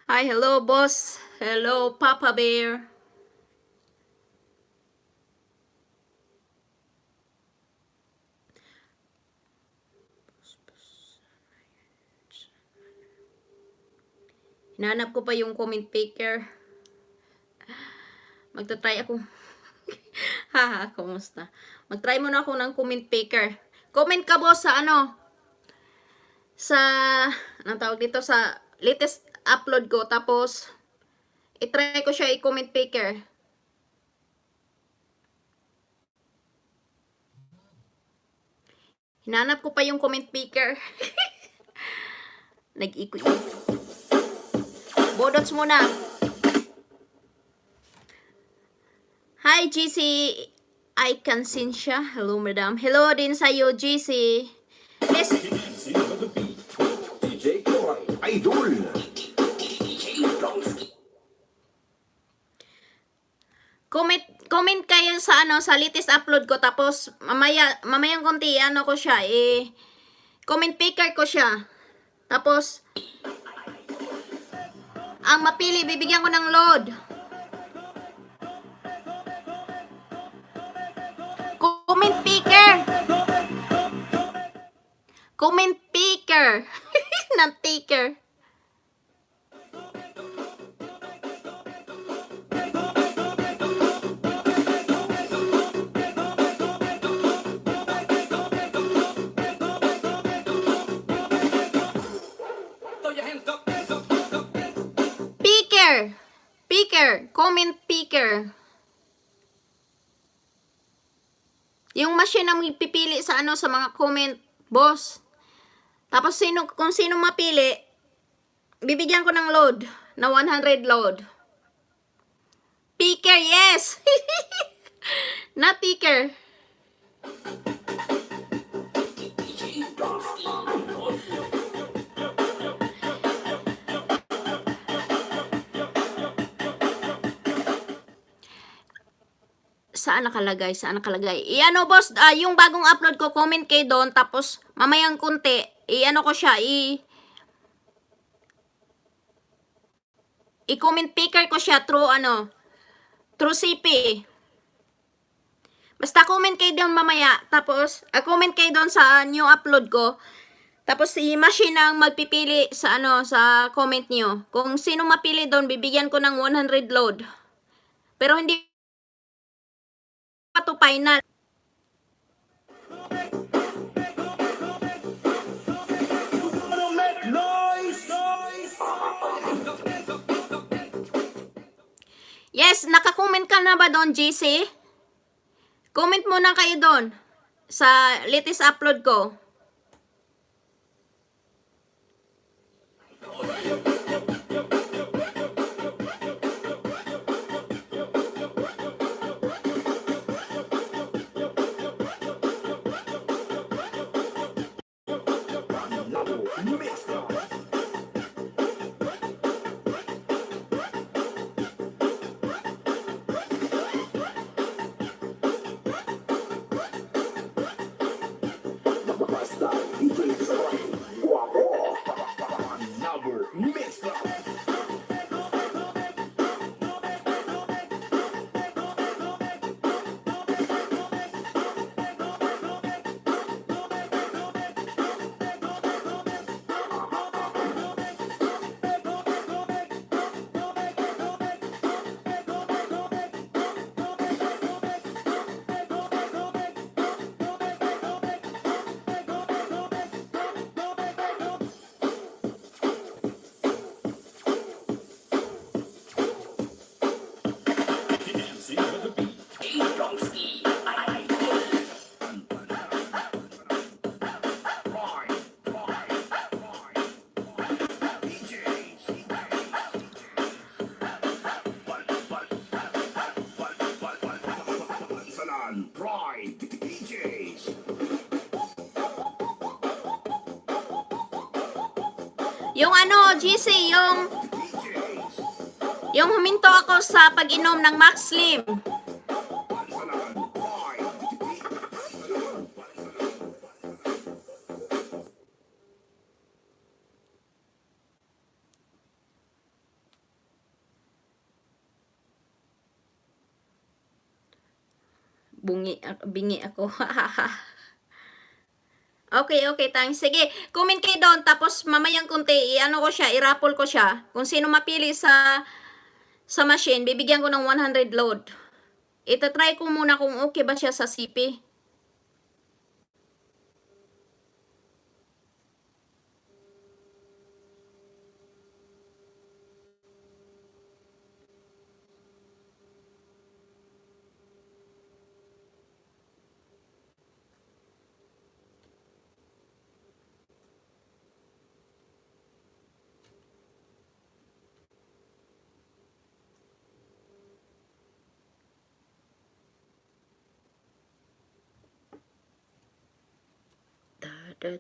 Hi, hello, boss. Hello, Papa Bear. Hinanap ko pa yung comment picker. Magta-try ako. Haha, kumusta? Mag-try muna ako ng comment picker. Comment ka, boss, sa ano? Sa, anong tawag dito? Sa latest upload ko. Tapos, itry ko siya i-comment picker. Hinanap ko pa yung comment picker. Nag-ikot. Bodots muna. Hi, GC. I can sin siya. Hello, madam. Hello din sa'yo, GC. Let's... DJ Koy, Idol. Comment kayo sa ano sa latest upload ko, tapos mamayang konti ano ko siya comment picker ko siya. Tapos ang mapili bibigyan ko ng load. Comment picker. Comment picker. Not taker. Picker, comment picker. Yung machine ang pipili sa ano sa mga comment, boss. Tapos kung sino mapili, bibigyan ko ng load na 100 load. Picker, yes. Not picker. Saan nakalagay? I-ano, boss, yung bagong upload ko, comment kayo doon, tapos mamayang kunti, i-ano ko siya, i-comment picker ko siya through through CP. Basta comment kayo doon mamaya, tapos comment kayo doon sa new upload ko. Tapos si machine ang magpipili sa sa comment niyo. Kung sino mapili doon, bibigyan ko ng 100 load. Pero hindi pa to final. Yes, naka-comment ka na ba doon, GC? Comment muna kayo doon sa latest upload ko. Basta DJ Koy, guwapo. Number mix up. Pride DJs. Yung GC, yung huminto ako sa pag-inom ng Max Slim. bingi ako. Okay, thanks. Sige, comment kayo doon, tapos mamayang kunti, i-ano ko siya, i-raffle ko siya. Kung sino mapili sa machine, bibigyan ko ng 100 load. Ita-try ko muna kung okay ba siya sa CP. Da.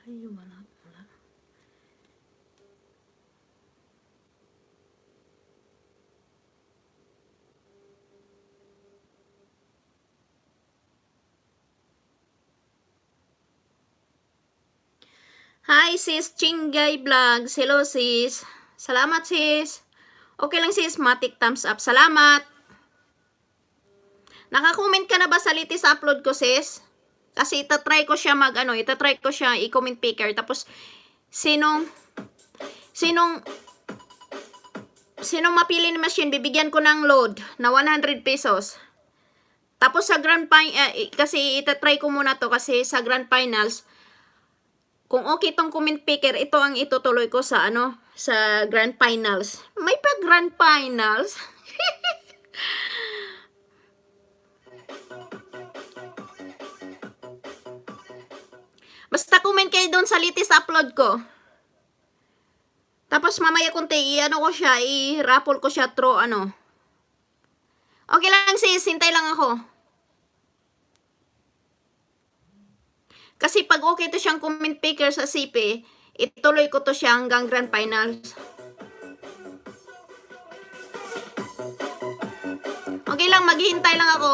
Ay, wala. Hi, sis Chingay Vlogs. Hello, sis. Salamat, sis. Okay lang, sis. Matik thumbs up. Salamat. Naka-comment ka na ba sa latest upload ko, sis? Kasi itatry ko siya i-comment picker. Tapos, sinong mapili ni machine, bibigyan ko ng load na 100 pesos. Tapos sa kasi itatry ko muna to kasi sa grand finals, kung okay tong comment picker, ito ang itutuloy ko sa sa grand finals. May pa grand finals? Basta comment kayo doon sa latest upload ko. Tapos mamaya kunti, ko siya, i-raffle ko siya through Okay lang sis, hintay lang ako. Kasi pag okay to siyang comment picker sa CP, ituloy ko to siya hanggang grand finals. Okay lang, maghihintay lang ako.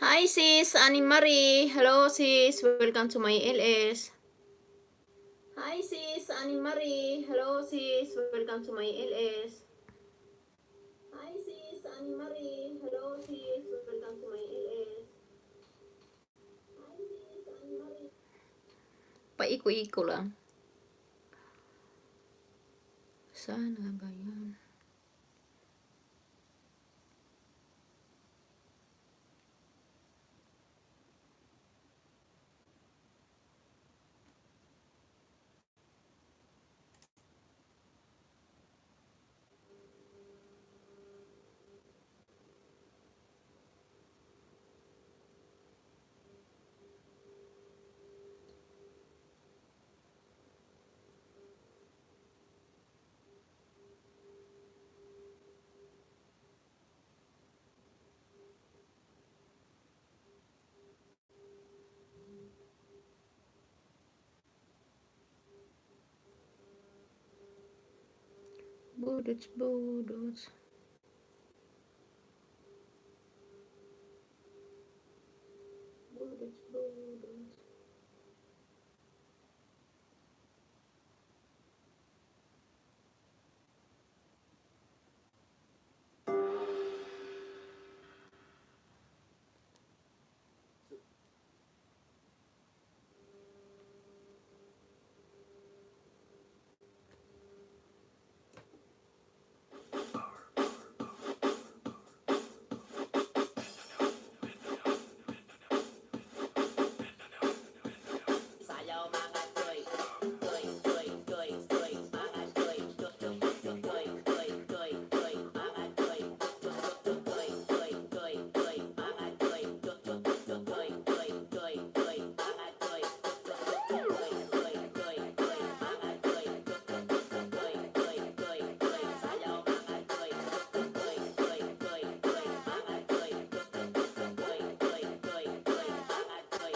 Hi sis, Annie Marie. Hello sis, welcome to my LS. Hi sis, Annie Marie. Hello sis, welcome to my LS. Hi sis, Annie Marie. Hello sis, welcome to my LS. Hi sis, Annie Marie. Paiko-iko lang. Saan nga ba yun? Budots, budots. Budots, budots. Sayaw mga joy, joy, joy, joy, joy, mga joy, joy, joy, joy, joy, joy, joy, joy, mga joy, joy, joy, joy, joy, mga joy, joy, joy, joy, joy, joy, joy, mga joy, joy, joy, joy, joy, joy, mga joy, joy, joy, joy, joy, sayaw mga joy, joy, joy, joy, joy, mga joy, joy, joy, joy, joy, joy, mga joy.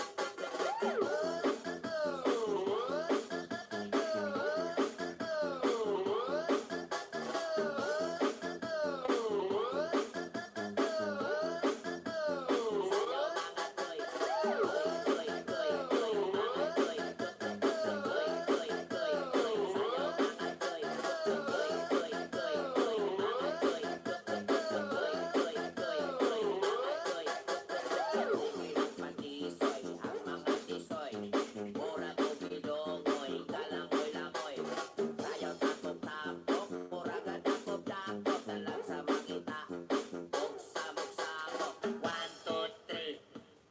One, two, three.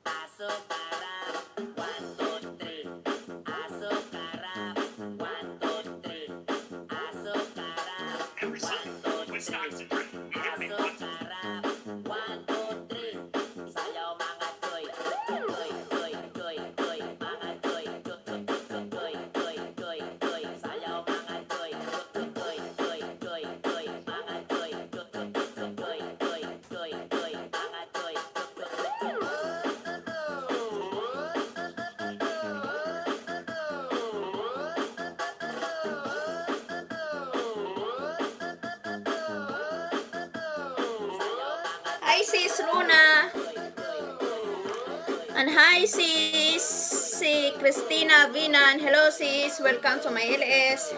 Aso karap, 1, 2, 3. Aso karap, 1, 2, 3. Aso karap, 1, 2, 3. Aso karap, 1, 2, 3. Sayaw mga joy, joy, joy, joy, joy, mga joy, joy, joy, joy, joy, joy, sayaw mga joy, joy, joy, joy, joy, mga joy, joy, joy, joy, joy, joy, mga joy. Hi sis Runa. And hi sis si Christina Vinan. Hello sis, welcome to my LS.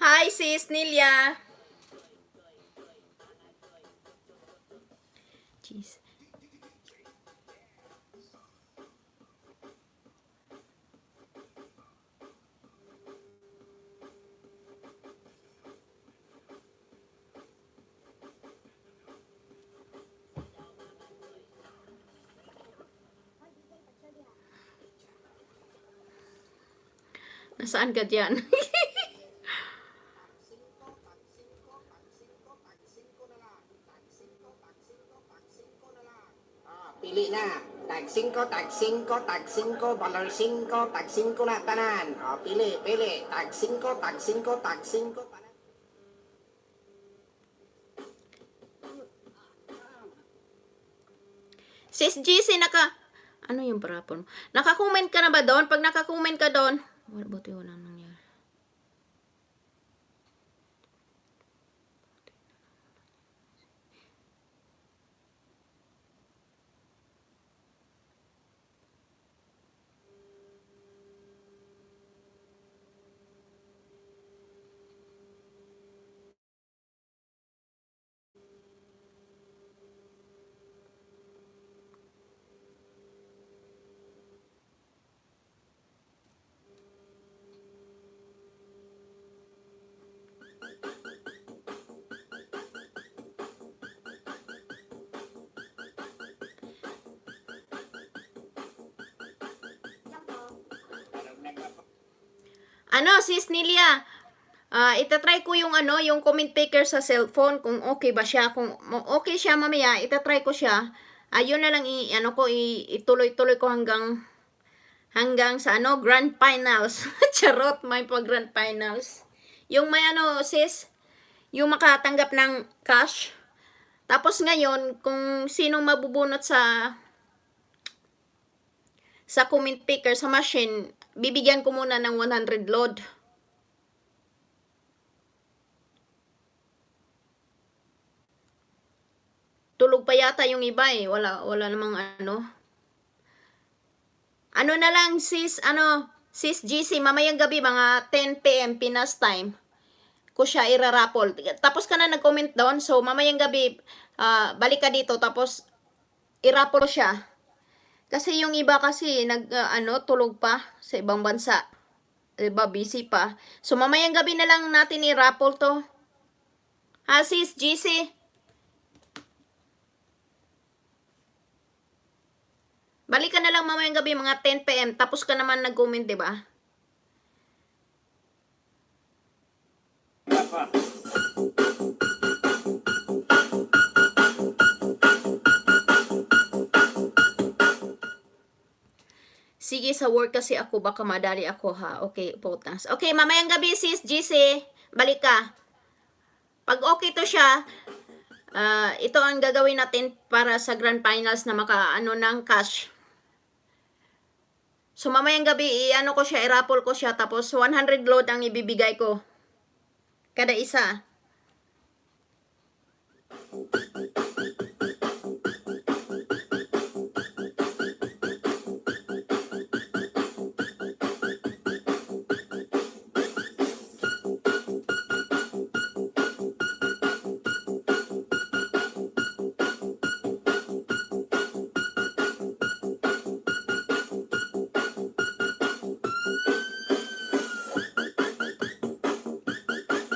Hi sis Nelia. Jeez. Nasaan ka dyan? Pili na. Tag 5, tag 5, tag 5, valor 5, tag 5 na tanan. O, pili, pili. Tag 5, tag 5, tag 5, tanan. Sis GC, ano yung parapon? Naka-comment ka na ba doon? Pag naka-comment ka doon, buti wala nangyari. Ano, sis Nilia, itatry ko yung yung comment picker sa cellphone kung okay ba siya. Kung okay siya mamaya, itatry ko siya. Ayun na lang ituloy-tuloy ko hanggang sa grand finals. Charot, may pag grand finals. Yung may sis, yung makatanggap ng cash. Tapos ngayon, kung sinong mabubunot sa comment picker sa machine, bibigyan ko muna ng 100 load. Tulog pa yata yung iba eh. Wala namang Ano na lang sis GC, mamayang gabi mga 10 PM Pinas time ko siya irarapol. Tapos ka na nag-comment doon. So mamayang gabi balik ka dito tapos irapol siya. Kasi yung iba kasi tulog pa sa ibang bansa. Diba, busy pa. So mamayang gabi na lang natin i-raffle to. Sis GC. Balik ka na lang mamayang gabi mga 10 PM tapos ka naman nag-comment, diba? Sige, sa work kasi ako, baka madali ako ha. Okay, potans. Okay, mamayang gabi sis GC, balik ka. Pag okay to siya, ito ang gagawin natin para sa grand finals na ng cash. So mamayang gabi, ko siya, i-raffle ko siya, tapos 100 load ang ibibigay ko. Kada isa.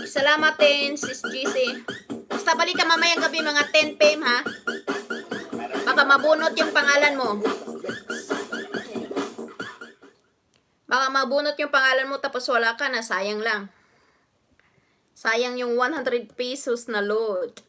Salamat din, sis GC. Basta balik ka mamayang gabi mga 10 PM ha. Baka mabunot yung pangalan mo. Baka mabunot yung pangalan mo tapos wala ka na, sayang lang. Sayang yung 100 pesos na load.